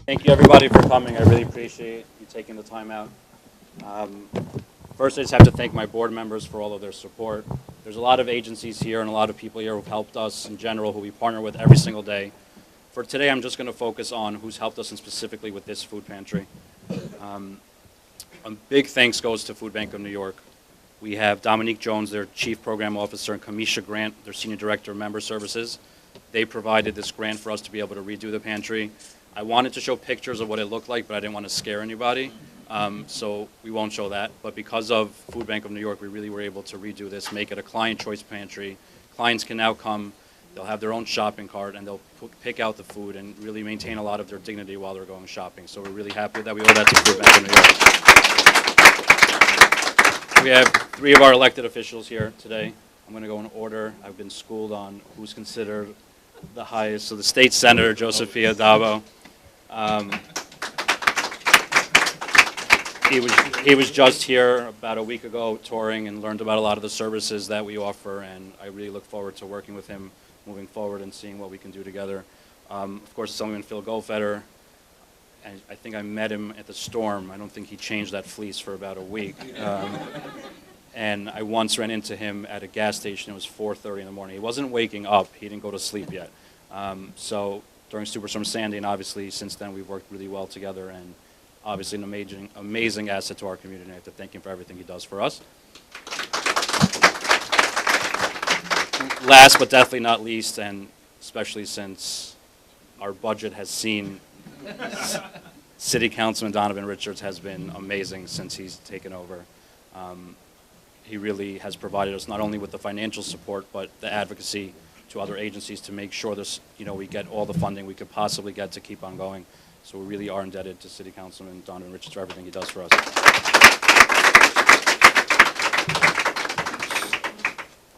Thank you, everybody, for coming. I really appreciate you taking the time out. First, I just have to thank my board members for all of their support. There's a lot of agencies here and a lot of people here who've helped us in general, who we partner with every single day. For today, I'm just going to focus on who's helped us and specifically with this food pantry. A big thanks goes to Food Bank of New York. We have Dominique Jones, their Chief Program Officer, and Kamisha Grant, their Senior Director of Member Services. They provided this grant for us to be able to redo the pantry. I wanted to show pictures of what it looked like, but I didn't want to scare anybody, so we won't show that. But because of Food Bank of New York, we really were able to redo this, make it a client choice pantry. Clients can now come, they'll have their own shopping cart, and they'll pick out the food and really maintain a lot of their dignity while they're going shopping. So we're really happy that we owe that to Food Bank of New York. We have 3 of our elected officials here today. I'm going to go in order. I've been schooled on who's considered the highest. So the state senator, Josephia Dabo. He was just here about a week ago touring and learned about a lot of the services that we offer, and I really look forward to working with him moving forward and seeing what we can do together. Of course, Assemblyman Phil Goldfeder, and I think I met him at the Storm. I don't think he changed that fleece for about a week. And I once ran into him at a gas station. It was 4:30 in the morning. He wasn't waking up. He didn't go to sleep yet. So during Superstorm Sandy, and obviously since then, we've worked really well together, and obviously an amazing asset to our community. I have to thank him for everything he does for us. Last but definitely not least, and especially since our budget has seen City Councilman Donovan Richards has been amazing since he's taken over. He really has provided us not only with the financial support, but the advocacy to other agencies to make sure this, we get all the funding we could possibly get to keep on going. So we really are indebted to City Councilman Donovan Richards for everything he does for us.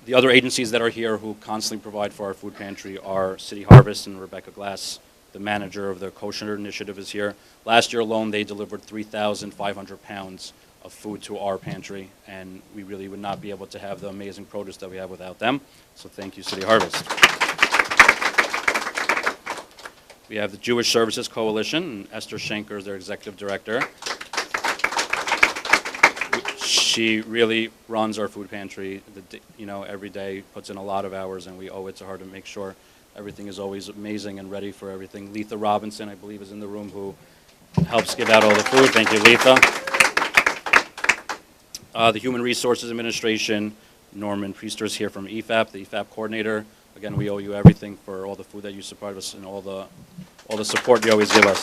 The other agencies that are here who constantly provide for our food pantry are City Harvest, and Rebecca Glass, the manager of the Kosher Initiative, is here. Last year alone, they delivered 3,500 pounds of food to our pantry, and we really would not be able to have the amazing produce that we have without them. So thank you, City Harvest. We have the Jewish Services Coalition, and Esther Schenker is their executive director. She really runs our food pantry, every day, puts in a lot of hours, and we owe it to her to make sure everything is always amazing and ready for everything. Letha Robinson, I believe, is in the room, who helps give out all the food. Thank you, Letha. The Human Resources Administration, Norman Priester is here from EFAP, the EFAP coordinator. Again, we owe you everything for all the food that you supply us and all the support you always give us.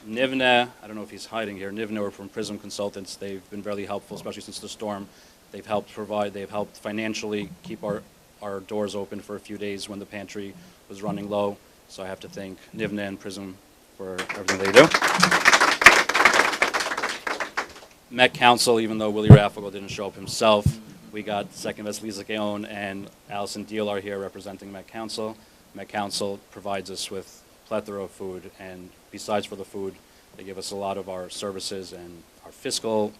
Nivna, I don't know if he's hiding here. Nivna are from Prism Consultants. They've been very helpful, especially since the storm. They've helped financially keep our doors open for a few days when the pantry was running low. So I have to thank Nivna and Prism for everything they do. Met Council, even though Willie Raffago didn't show up himself, we got Second Vice Lisa Gaon and Allison Deal are here representing Met Council. Met Council provides us with a plethora of food, and besides for the food, they give us a lot of our services and our fiscal.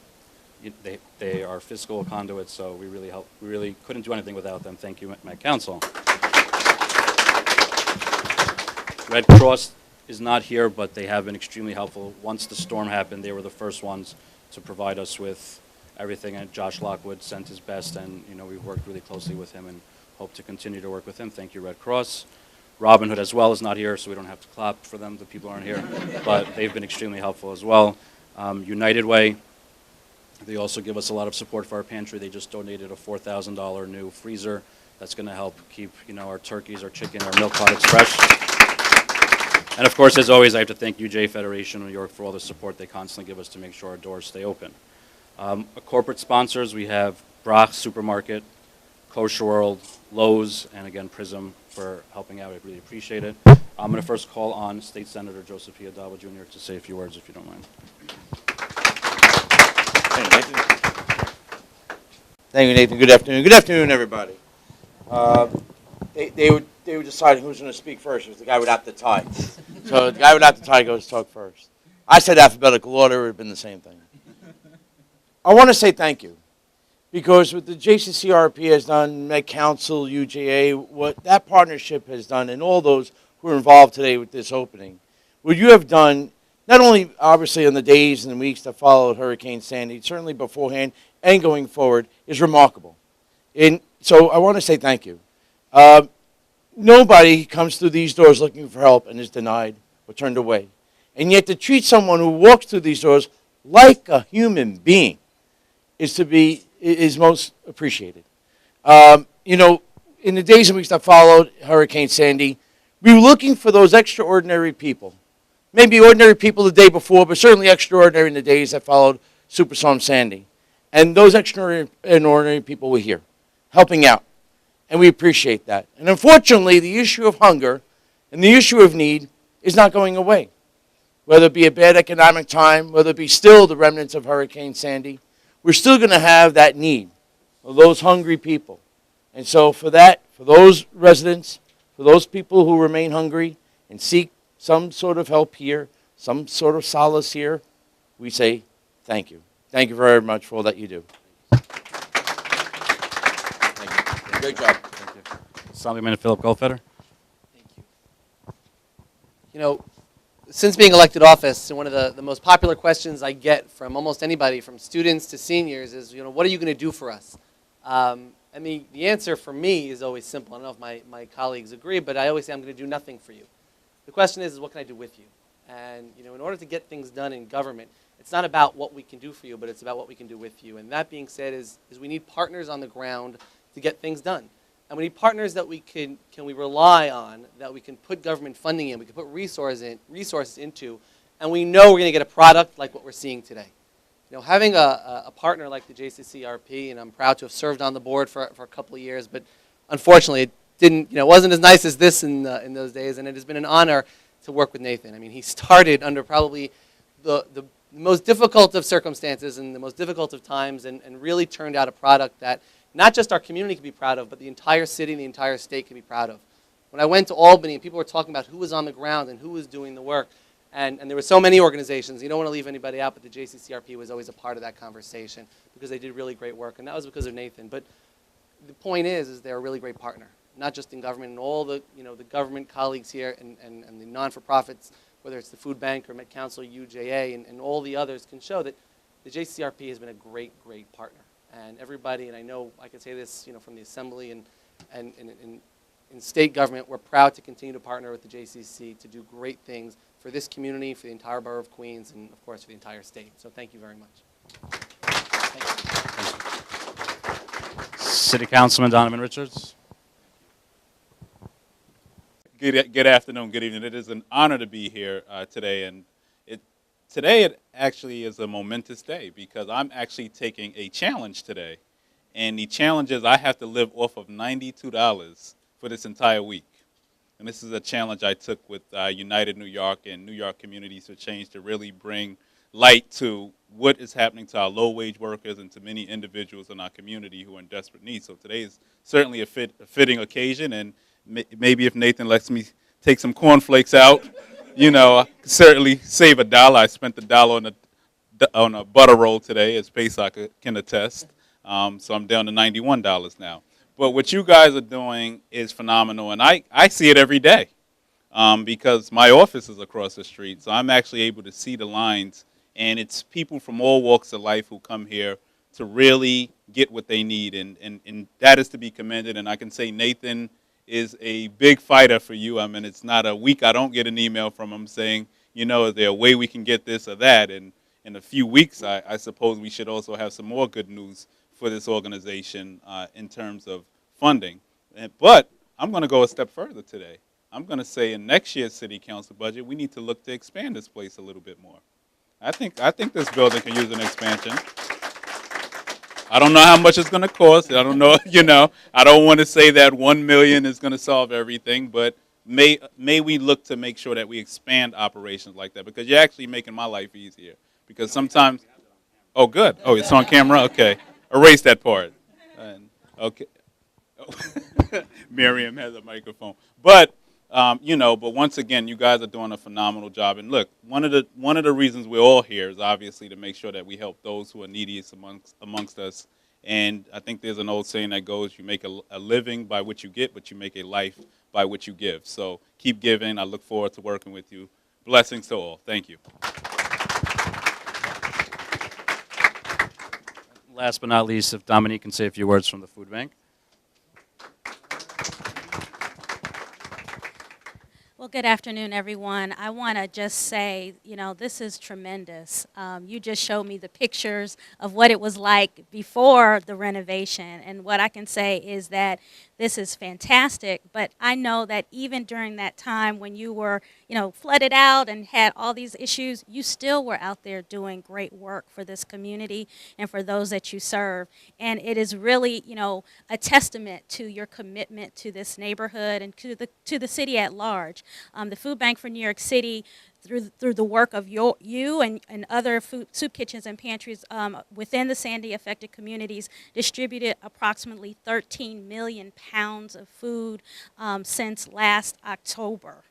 They are fiscal conduits, so we really help. We really couldn't do anything without them. Thank you, Met Council. Red Cross is not here, but they have been extremely helpful. Once the storm happened, they were the first ones to provide us with everything, and Josh Lockwood sent his best, and we've worked really closely with him and hope to continue to work with him. Thank you, Red Cross. Robin Hood as well is not here, so we don't have to clap for them. The people aren't here, but they've been extremely helpful as well. United Way, they also give us a lot of support for our pantry. They just donated a $4,000 new freezer that's going to help keep our turkeys, our chicken, our milk products fresh. And of course, as always, I have to thank UJ Federation of New York for all the support they constantly give us to make sure our doors stay open. Corporate sponsors, we have Brach Supermarket, Kosher World, Lowe's, and again, Prism for helping out. I really appreciate it. I'm going to first call on State Senator Josephia Dabo Jr. to say a few words, if you don't mind. Thank you, Nathan. Good afternoon. Good afternoon, everybody. They were deciding who's going to speak first. It was the guy without the tie. So the guy without the tie goes to talk first. I said alphabetical order. It would have been the same thing. I want to say thank you, because what the JCCRP has done, Met Council, UJA, what that partnership has done, and all those who are involved today with this opening. What you have done, not only obviously in the days and the weeks that followed Hurricane Sandy, certainly beforehand and going forward, is remarkable. And so I want to say thank you. Nobody comes through these doors looking for help and is denied or turned away. And yet to treat someone who walks through these doors like a human being is most appreciated. You know, in the days and weeks that followed Hurricane Sandy, we were looking for those extraordinary people. Maybe ordinary people the day before, but certainly extraordinary in the days that followed Superstorm Sandy. And those extraordinary people were here, helping out. And we appreciate that. And unfortunately, the issue of hunger and the issue of need is not going away. Whether it be a bad economic time, whether it be still the remnants of Hurricane Sandy, we're still going to have that need of those hungry people. And so for that, for those residents, for those people who remain hungry and seek some sort of help here, some sort of solace here, we say thank you. Thank you very much for all that you do. Thank you. Great job. Thank you. Assemblyman Philip Goldfeder. Thank you. You know, since being elected office, one of the most popular questions I get from almost anybody, from students to seniors, is, you know, what are you going to do for us? And the answer for me is always simple. I don't know if my colleagues agree, but I always say I'm going to do nothing for you. The question is what can I do with you? And, you know, in order to get things done in government, it's not about what we can do for you, but it's about what we can do with you. And that being said is we need partners on the ground to get things done. And we need partners that we can we rely on, that we can put government funding in, we can put resources into, and we know we're going to get a product like what we're seeing today. You know, having a partner like the JCCRP, and I'm proud to have served on the board for a couple of years, but unfortunately it didn't, you know, wasn't as nice as this in those days, and it has been an honor to work with Nathan. I mean, he started under probably the most difficult of circumstances and the most difficult of times, and really turned out a product that not just our community can be proud of, but the entire city and the entire state can be proud of. When I went to Albany and people were talking about who was on the ground and who was doing the work, and there were so many organizations, you don't want to leave anybody out, but the JCCRP was always a part of that conversation because they did really great work, and that was because of Nathan. But the point is they're a really great partner, not just in government, and all the, you know, the government colleagues here and the non-for-profits, whether it's the Food Bank or Met Council, UJA, and all the others can show that the JCCRP has been a great, great partner. And everybody, and I know I can say this, you know, from the Assembly and in state government, we're proud to continue to partner with the JCC to do great things for this community, for the entire borough of Queens, and of course for the entire state. So thank you very much. Thank you. City Councilman Donovan Richards. Good afternoon, good evening. It is an honor to be here today, and today it actually is a momentous day because I'm actually taking a challenge today, and the challenge is I have to live off of $92 for this entire week. And this is a challenge I took with United New York and New York Communities for Change to really bring light to what is happening to our low-wage workers and to many individuals in our community who are in desperate need. So today is certainly a fitting occasion, and maybe if Nathan lets me take some cornflakes out, you know, I could certainly save $1. I spent $1 on a butter roll today, as Pesach can attest. So I'm down to $91 now. But what you guys are doing is phenomenal, and I see it every day because my office is across the street. So I'm actually able to see the lines, and it's people from all walks of life who come here to really get what they need, and that is to be commended. And I can say Nathan is a big fighter for you. I mean, it's not a week I don't get an email from him saying, you know, is there a way we can get this or that? And in a few weeks, I suppose we should also have some more good news for this organization in terms of funding. But I'm going to go a step further today. I'm going to say in next year's city council budget, we need to look to expand this place a little bit more. I think this building can use an expansion. I don't know how much it's going to cost. I don't know, you know, I don't want to say that $1 million is going to solve everything, but may we look to make sure that we expand operations like that, because you're actually making my life easier. Because sometimes, oh, good. Oh, it's on camera? Okay. Erase that part. Okay. Miriam has a microphone. But, you know, but once again, you guys are doing a phenomenal job. And look, one of the reasons we're all here is obviously to make sure that we help those who are neediest amongst us. And I think there's an old saying that goes, you make a living by what you get, but you make a life by what you give. So keep giving. I look forward to working with you. Blessings to all. Thank you. Last but not least, if Dominique can say a few words from the food bank. Well, good afternoon, everyone. I want to just say, this is tremendous. You just showed me the pictures of what it was like before the renovation. And what I can say is that this is fantastic. But I know that even during that time when you were, flooded out and had all these issues, you still were out there doing great work for this community and for those that you serve. And it is really, a testament to your commitment to this neighborhood and to the city at large. The Food Bank for New York City, through the work of you and other soup kitchens and pantries within the Sandy-affected communities, distributed approximately 13 million pounds of food since last October.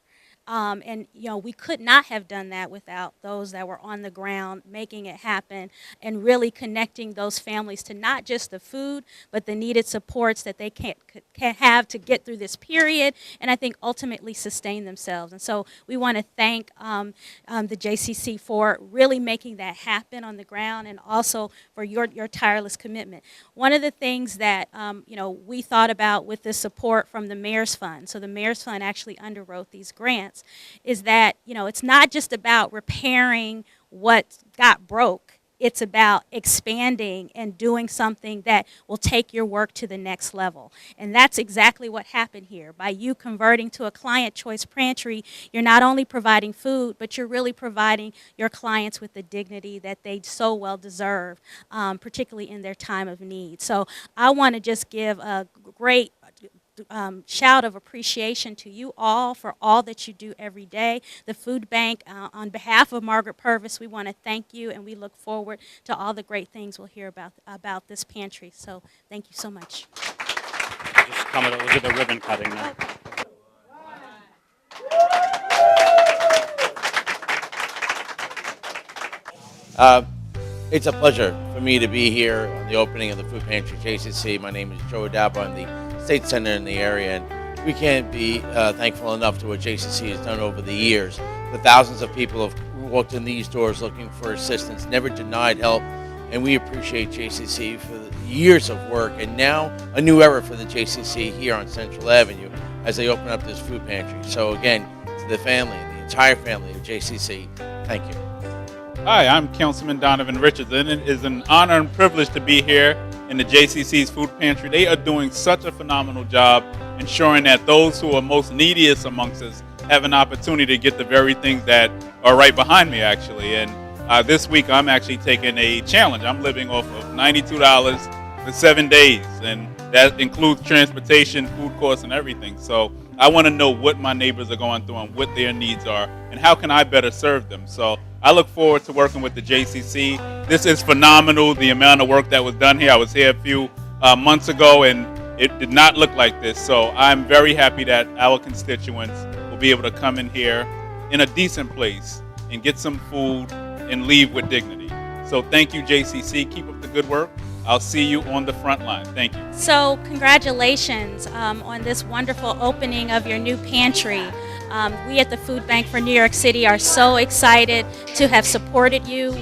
And we could not have done that without those that were on the ground making it happen and really connecting those families to not just the food, but the needed supports that they can have to get through this period and I think ultimately sustain themselves. And so we want to thank the JCC for really making that happen on the ground and also for your tireless commitment. One of the things that we thought about with the support from the Mayor's Fund, so the Mayor's Fund actually underwrote these grants, is that, it's not just about repairing what got broke. It's about expanding and doing something that will take your work to the next level. And that's exactly what happened here. By you converting to a client choice pantry, you're not only providing food, but you're really providing your clients with the dignity that they so well deserve, particularly in their time of need. So I want to just give a great shout of appreciation to you all for all that you do every day. The Food Bank, on behalf of Margaret Purvis, we want to thank you, and we look forward to all the great things we'll hear about this pantry. So thank you so much. Just come with the ribbon cutting now. It's a pleasure for me to be here on the opening of the Food Pantry JCC. My name is Joe Adabo. I'm the State Senator in the area, and we can't be thankful enough to what JCC has done over the years. The thousands of people have walked in these doors looking for assistance, never denied help, and we appreciate JCC for the years of work, and now a new era for the JCC here on Central Avenue as they open up this food pantry. So again, to the family, the entire family of JCC, thank you. Hi, I'm Councilman Donovan Richards, and it is an honor and privilege to be here in the JCC's Food Pantry. They are doing such a phenomenal job ensuring that those who are most neediest amongst us have an opportunity to get the very things that are right behind me, actually. And this week, I'm actually taking a challenge. I'm living off of $92 for 7 days, and that includes transportation, food costs, and everything. So I want to know what my neighbors are going through and what their needs are, and how can I better serve them. So I look forward to working with the JCC. This is phenomenal, the amount of work that was done here. I was here a few months ago, and it did not look like this. So I'm very happy that our constituents will be able to come in here in a decent place and get some food and leave with dignity. So thank you, JCC. Keep up the good work. I'll see you on the front line. Thank you. So congratulations on this wonderful opening of your new pantry. We at the Food Bank for New York City are so excited to have supported you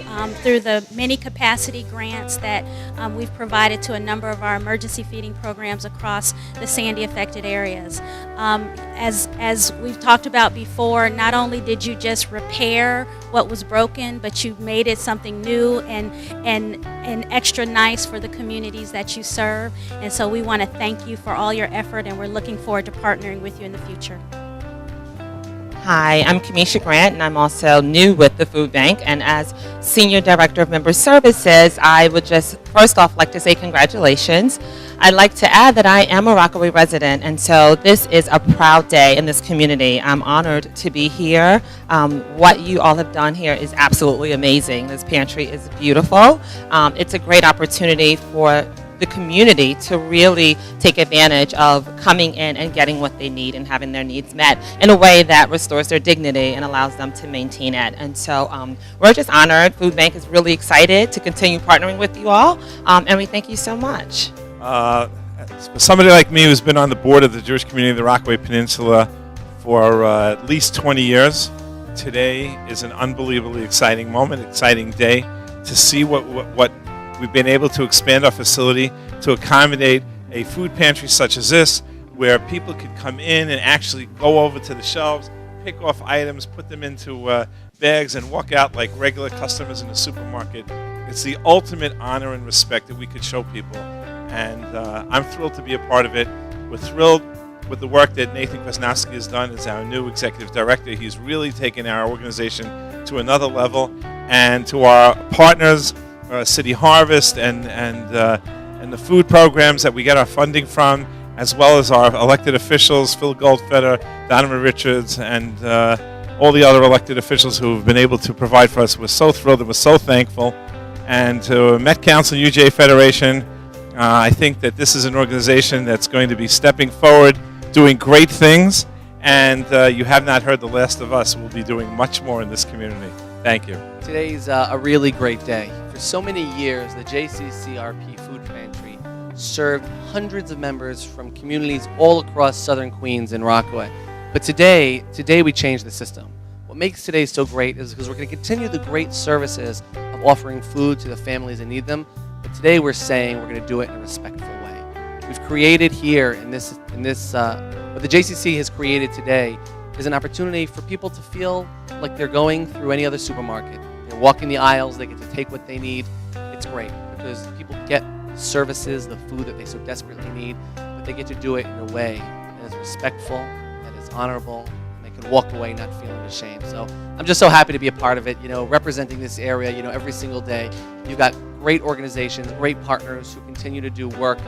through the many capacity grants that we've provided to a number of our emergency feeding programs across the Sandy affected areas. As we've talked about before, not only did you just repair what was broken, but you made it something new and extra nice for the communities that you serve. And so we want to thank you for all your effort, and we're looking forward to partnering with you in the future. Hi, I'm Kamisha Grant, and I'm also new with the Food Bank. And as Senior Director of Member Services, I would just first off like to say congratulations. I'd like to add that I am a Rockaway resident, and so this is a proud day in this community. I'm honored to be here. What you all have done here is absolutely amazing. This pantry is beautiful. It's a great opportunity for the community to really take advantage of coming in and getting what they need and having their needs met in a way that restores their dignity and allows them to maintain it. And so we're just honored. Food Bank is really excited to continue partnering with you all, and we thank you so much. For somebody like me who's been on the board of the Jewish community of the Rockaway Peninsula for at least 20 years, today is an unbelievably exciting moment, exciting day to see what we've been able to expand our facility to accommodate a food pantry such as this, where people could come in and actually go over to the shelves, pick off items, put them into bags, and walk out like regular customers in the supermarket. It's the ultimate honor and respect that we could show people, and I'm thrilled to be a part of it. We're thrilled with the work that Nathan Kwasnowski has done as our new executive director. He's really taken our organization to another level, and to our partners, City Harvest and the food programs that we get our funding from, as well as our elected officials, Phil Goldfeder, Donovan Richards, and all the other elected officials who have been able to provide for us. We're so thrilled and we're so thankful. And to Met Council, UJ Federation, I think that this is an organization that's going to be stepping forward, doing great things, and you have not heard the last of us. We'll be doing much more in this community. Thank you. Today's a really great day. For so many years, the JCCRP-Food Pantry served hundreds of members from communities all across southern Queens and Rockaway. But today we changed the system. What makes today so great is because we're going to continue the great services of offering food to the families that need them. But today we're saying we're going to do it in a respectful way. We've created here what the JCC has created today is an opportunity for people to feel like they're going through any other supermarket. They're walking the aisles, they get to take what they need. It's great because people get services, the food that they so desperately need, but they get to do it in a way that is respectful, that is honorable, and they can walk away not feeling ashamed. So I'm just so happy to be a part of it, representing this area, every single day. You've got great organizations, great partners who continue to do work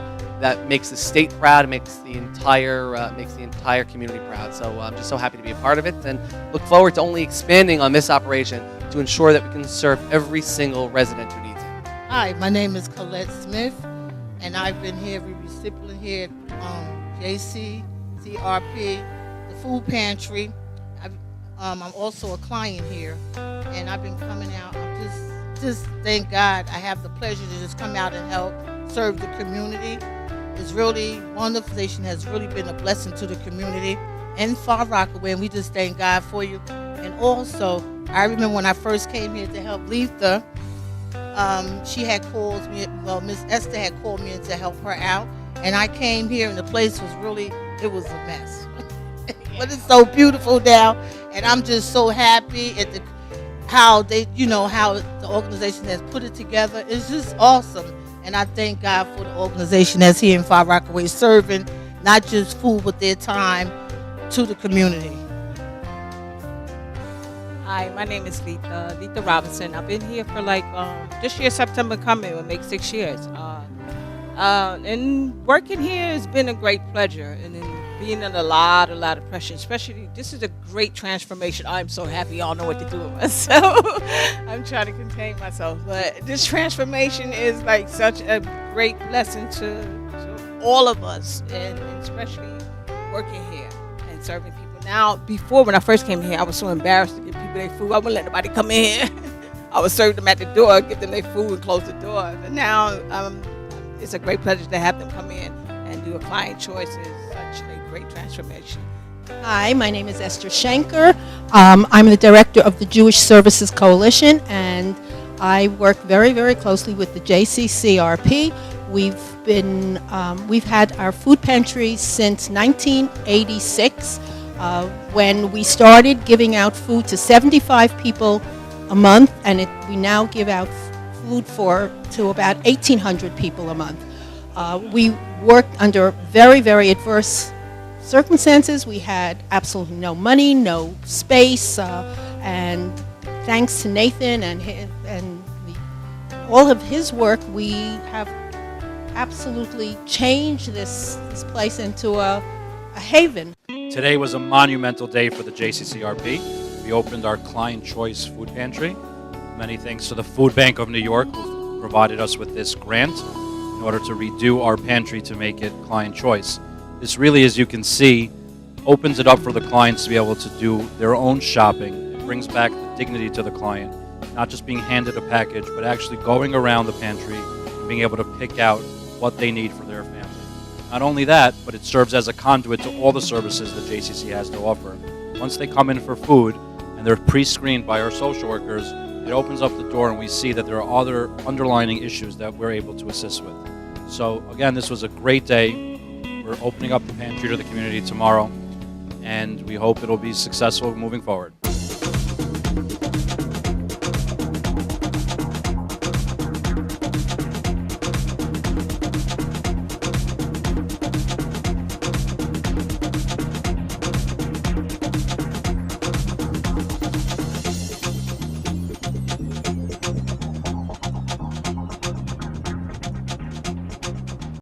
that makes the state proud, and makes the entire community proud. So I'm just so happy to be a part of it, and look forward to only expanding on this operation to ensure that we can serve every single resident who needs it. Hi, my name is Colette Smith, and I've been here, every recipient here at JCCRP, the Food Pantry. I'm also a client here, and I've been coming out. I'm just thank God I have the pleasure to just come out and help serve the community. It's really wonderful. The station has really been a blessing to the community and Far Rockaway, and we just thank God for you. And also, I remember when I first came here to help Letha, she had called me, Miss Esther had called me in to help her out, and I came here and the place was it was a mess. But it's so beautiful now, and I'm just so happy at how the organization has put it together. It's just awesome. And I thank God for the organization that's here in Far Rockaway, serving not just food, but their time to the community. Hi, my name is Letha Robinson. I've been here for this year, September coming, will make 6 years. And working here has been a great pleasure, and then being in a lot of pressure, especially this is a great transformation. I'm so happy y'all know what to do with myself. I'm trying to contain myself, but this transformation is such a great blessing to all of us, and especially working here and serving people. Now, before when I first came here, I was so embarrassed to give people their food. I wouldn't let nobody come in. I would serve them at the door, give them their food, and close the door. But now it's a great pleasure to have them come in and do a client choice. It's such a great transformation. Hi, my name is Esther Schenker. I'm the director of the Jewish Services Coalition, and I work very, very closely with the JCCRP. We've had our food pantry since 1986, when we started giving out food to 75 people a month, and we now give out food to about 1,800 people a month. We worked under very, very adverse circumstances. We had absolutely no money, no space, and thanks to Nathan and all of his work, we have absolutely changed this place into a haven. Today was a monumental day for the JCCRP. We opened our Client Choice Food Pantry. Many thanks to the Food Bank of New York, who provided us with this grant in order to redo our pantry to make it Client Choice. This really, as you can see, opens it up for the clients to be able to do their own shopping. It brings back the dignity to the client, not just being handed a package, but actually going around the pantry and being able to pick out what they need for their family. Not only that, but it serves as a conduit to all the services that JCC has to offer. Once they come in for food and they're pre-screened by our social workers, it opens up the door and we see that there are other underlying issues that we're able to assist with. So again, this was a great day. We're opening up the pantry to the community tomorrow, and we hope it'll be successful moving forward.